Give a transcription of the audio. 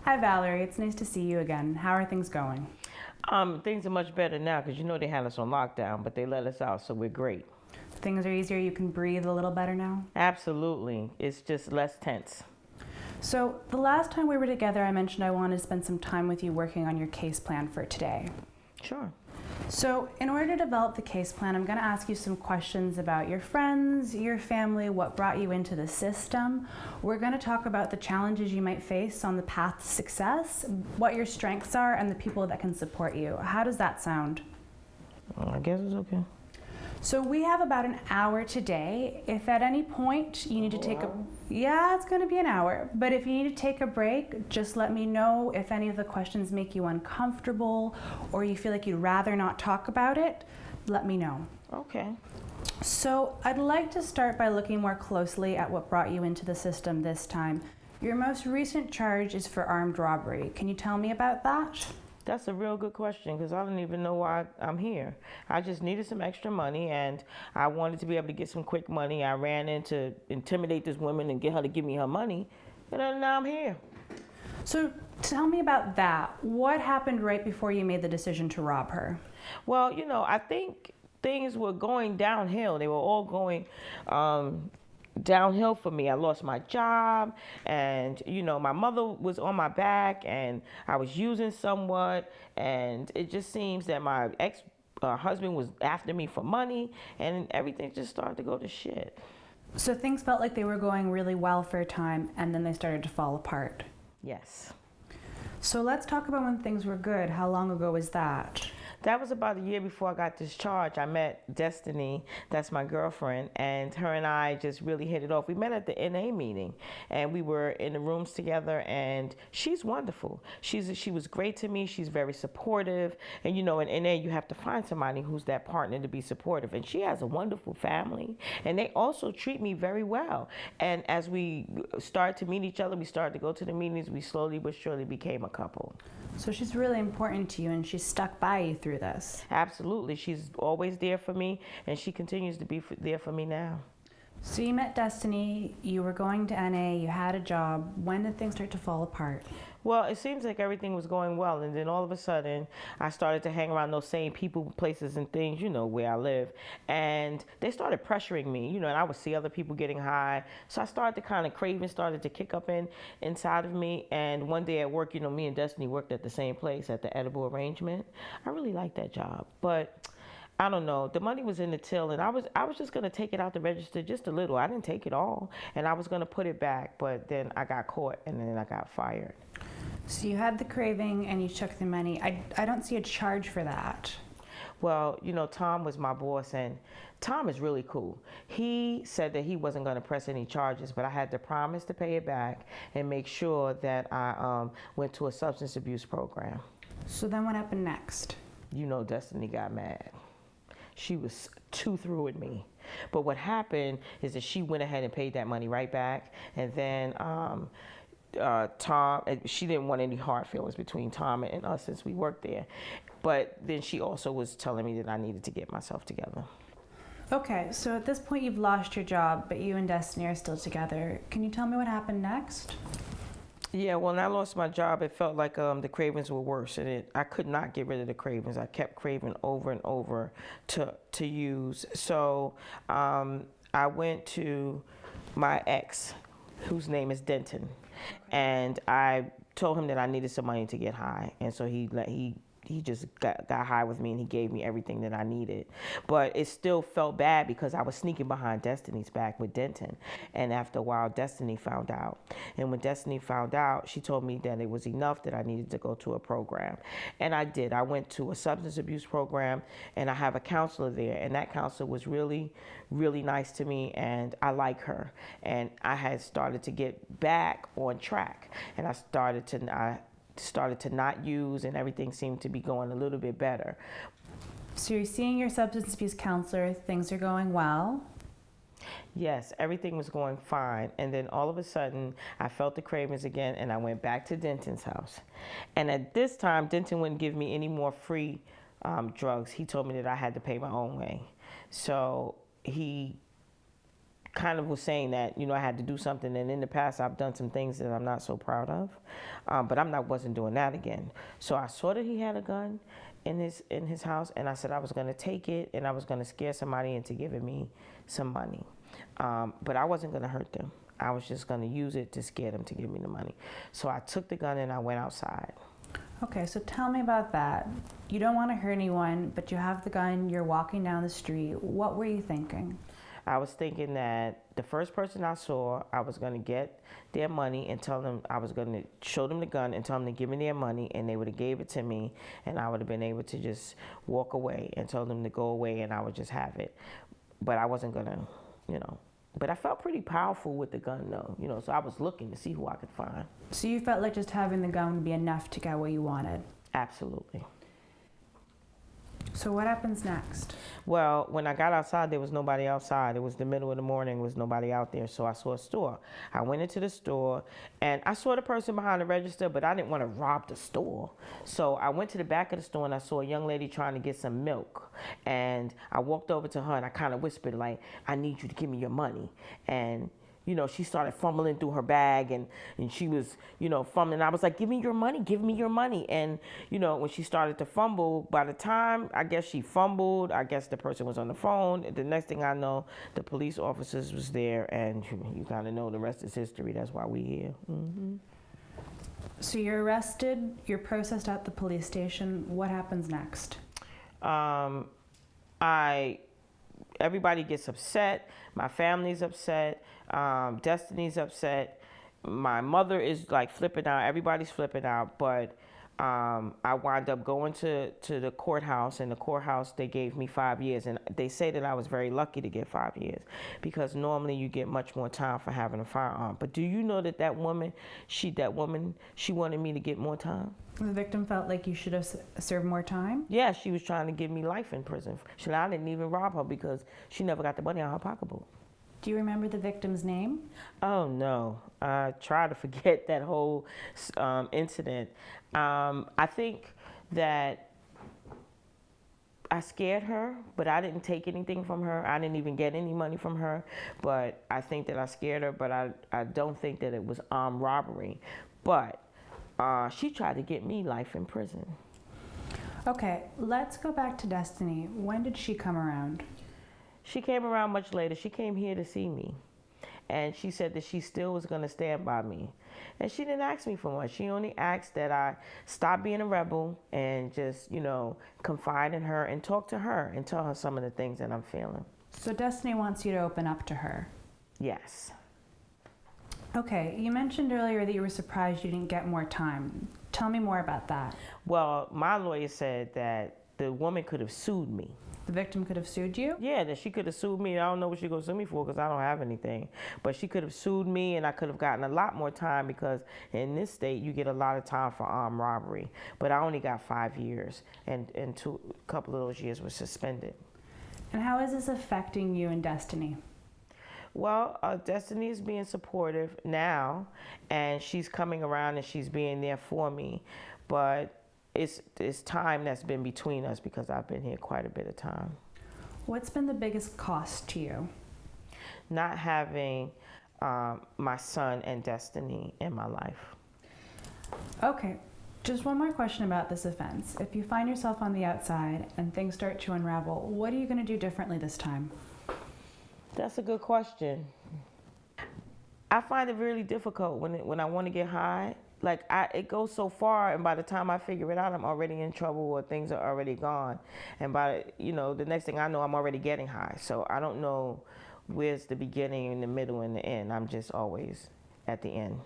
Hi, Valerie. It's nice to see you again. How are things going? Things are much better now because they had us on lockdown, but they let us out, so we're great. Things are easier. You can breathe a little better now. Absolutely. It's just less tense. So, the last time we were together, I mentioned I wanted to spend some time with you working on your case plan for today. Sure. So, in order to develop the case plan, I'm going to ask you some questions about your friends, your family, what brought you into the system. We're going to talk about the challenges you might face on the path to success, what your strengths are, and the people that can support you. How does that sound? I guess it's okay. So we have about an hour today. If at any point you need to take yeah, it's going to be an hour. But if you need to take a break, just let me know. If any of the questions make you uncomfortable or you feel like you'd rather not talk about it, let me know. Okay. So I'd like to start by looking more closely at what brought you into the system this time. Your most recent charge is for armed robbery. Can you tell me about that? That's a real good question because I don't even know why I'm here. I just needed some extra money and I wanted to be able to get some quick money. I ran in to intimidate this woman and get her to give me her money, and then now I'm here. So tell me about that. What happened right before you made the decision to rob her? Well, I think things were going downhill. They were all going downhill for me. I lost my job, and my mother was on my back, and I was using somewhat, and it just seems that my ex husband was after me for money, and everything just started to go to shit. So things felt like they were going really well for a time, and then they started to fall apart. Yes. So let's talk about when things were good. How long ago was that? That was about a year before I got discharged. I met Destiny, that's my girlfriend, and her and I just really hit it off. We met at the NA meeting, and we were in the rooms together, and she's wonderful. She was great to me. She's very supportive, and in NA you have to find somebody who's that partner to be supportive, and she has a wonderful family, and they also treat me very well. And as we started to meet each other, we started to go to the meetings, we slowly but surely became a couple. So she's really important to you, and she's stuck by you through this. Absolutely. She's always there for me, and she continues to be there for me now. So you met Destiny, you were going to NA, you had a job. When did things start to fall apart? Well, it seems like everything was going well, and then all of a sudden, I started to hang around those same people, places, and things, where I live, and they started pressuring me, and I would see other people getting high, so I started to kind of craving started to kick up inside of me, and one day at work, me and Destiny worked at the same place, at the Edible Arrangement. I really liked that job, but I don't know. The money was in the till, and I was just gonna take it out the register just a little. I didn't take it all, and I was gonna put it back, but then I got caught, and then I got fired. So you had the craving and you took the money. I don't see a charge for that. Well, Tom was my boss, and Tom is really cool. He said that he wasn't going to press any charges, but I had to promise to pay it back and make sure that I went to a substance abuse program. So then what happened next? Destiny got mad. She was too through with me. But what happened is that she went ahead and paid that money right back, and then Tom, she didn't want any hard feelings between Tom and us since we worked there. But then she also was telling me that I needed to get myself together. Okay, so at this point you've lost your job, but you and Destiny are still together. Can you tell me what happened next? Yeah, when I lost my job, it felt like the cravings were worse, and I could not get rid of the cravings. I kept craving over and over to use. So I went to my ex, whose name is Denton, and I told him that I needed some money to get high, and so he just got high with me, and he gave me everything that I needed. But it still felt bad because I was sneaking behind Destiny's back with Denton. And after a while, Destiny found out. And when Destiny found out, she told me that it was enough, that I needed to go to a program. And I did. I went to a substance abuse program, and I have a counselor there. And that counselor was really, really nice to me, and I like her. And I had started to get back on track. And I started to not use, and everything seemed to be going a little bit better. So you're seeing your substance abuse counselor, things are going well? Yes, everything was going fine. And then all of a sudden, I felt the cravings again, and I went back to Denton's house. And at this time, Denton wouldn't give me any more free drugs. He told me that I had to pay my own way. So he kind of was saying that, I had to do something. And in the past, I've done some things that I'm not so proud of, but wasn't doing that again. So I saw that he had a gun in his house, and I said I was going to take it and I was going to scare somebody into giving me some money. But I wasn't going to hurt them. I was just going to use it to scare them to give me the money. So I took the gun and I went outside. Okay, so tell me about that. You don't want to hurt anyone, but you have the gun, you're walking down the street. What were you thinking? I was thinking that the first person I saw, I was going to get their money and tell them, I was going to show them the gun and tell them to give me their money, and they would have gave it to me, and I would have been able to just walk away and tell them to go away, and I would just have it. But I wasn't going to, But I felt pretty powerful with the gun, though, so I was looking to see who I could find. So you felt like just having the gun would be enough to get what you wanted? Absolutely. So what happens next? Well, when I got outside, there was nobody outside. It was the middle of the morning, there was nobody out there, so I saw a store. I went into the store, and I saw the person behind the register, but I didn't want to rob the store. So I went to the back of the store, and I saw a young lady trying to get some milk. And I walked over to her, and I kind of whispered, like, I need you to give me your money. And she started fumbling through her bag, and she was, fumbling. I was like, give me your money, give me your money. And, when she started to fumble, by the time, I guess she fumbled, I guess the person was on the phone. The next thing I know, the police officers was there, and you kind of know the rest is history. That's why we here. Mm-hmm. So you're arrested, you're processed at the police station. What happens next? Everybody gets upset. My family's upset. Destiny's upset. My mother is like flipping out. Everybody's flipping out. But I wound up going to the courthouse. And the courthouse, they gave me 5 years. And they say that I was very lucky to get 5 years, because normally you get much more time for having a firearm. But do you know that woman, she wanted me to get more time? The victim felt like you should have served more time? Yeah, she was trying to give me life in prison. I didn't even rob her because she never got the money out of her pocketbook. Do you remember the victim's name? Oh, no. I try to forget that whole incident. I think that I scared her, but I didn't take anything from her. I didn't even get any money from her. But I think that I scared her, but I don't think that it was armed robbery. But she tried to get me life in prison. Okay, let's go back to Destiny. When did she come around? She came around much later. She came here to see me. And she said that she still was going to stand by me. And she didn't ask me for much. She only asked that I stop being a rebel and just, confide in her and talk to her and tell her some of the things that I'm feeling. So Destiny wants you to open up to her? Yes. Okay, you mentioned earlier that you were surprised you didn't get more time. Tell me more about that. Well, my lawyer said that the woman could have sued me. The victim could have sued you? Yeah, that she could have sued me. I don't know what she's going to sue me for because I don't have anything. But she could have sued me, and I could have gotten a lot more time because in this state, you get a lot of time for armed robbery. But I only got 5 years, and a couple of those years were suspended. And how is this affecting you and Destiny? Well, Destiny is being supportive now, and she's coming around and she's being there for me. But it's time that's been between us because I've been here quite a bit of time. What's been the biggest cost to you? Not having my son and Destiny in my life. Okay, just one more question about this offense. If you find yourself on the outside and things start to unravel, what are you going to do differently this time? That's a good question. I find it really difficult when I want to get high. Like, it goes so far, and by the time I figure it out, I'm already in trouble or things are already gone. And the next thing I know, I'm already getting high. So I don't know where's the beginning and the middle and the end. I'm just always at the end.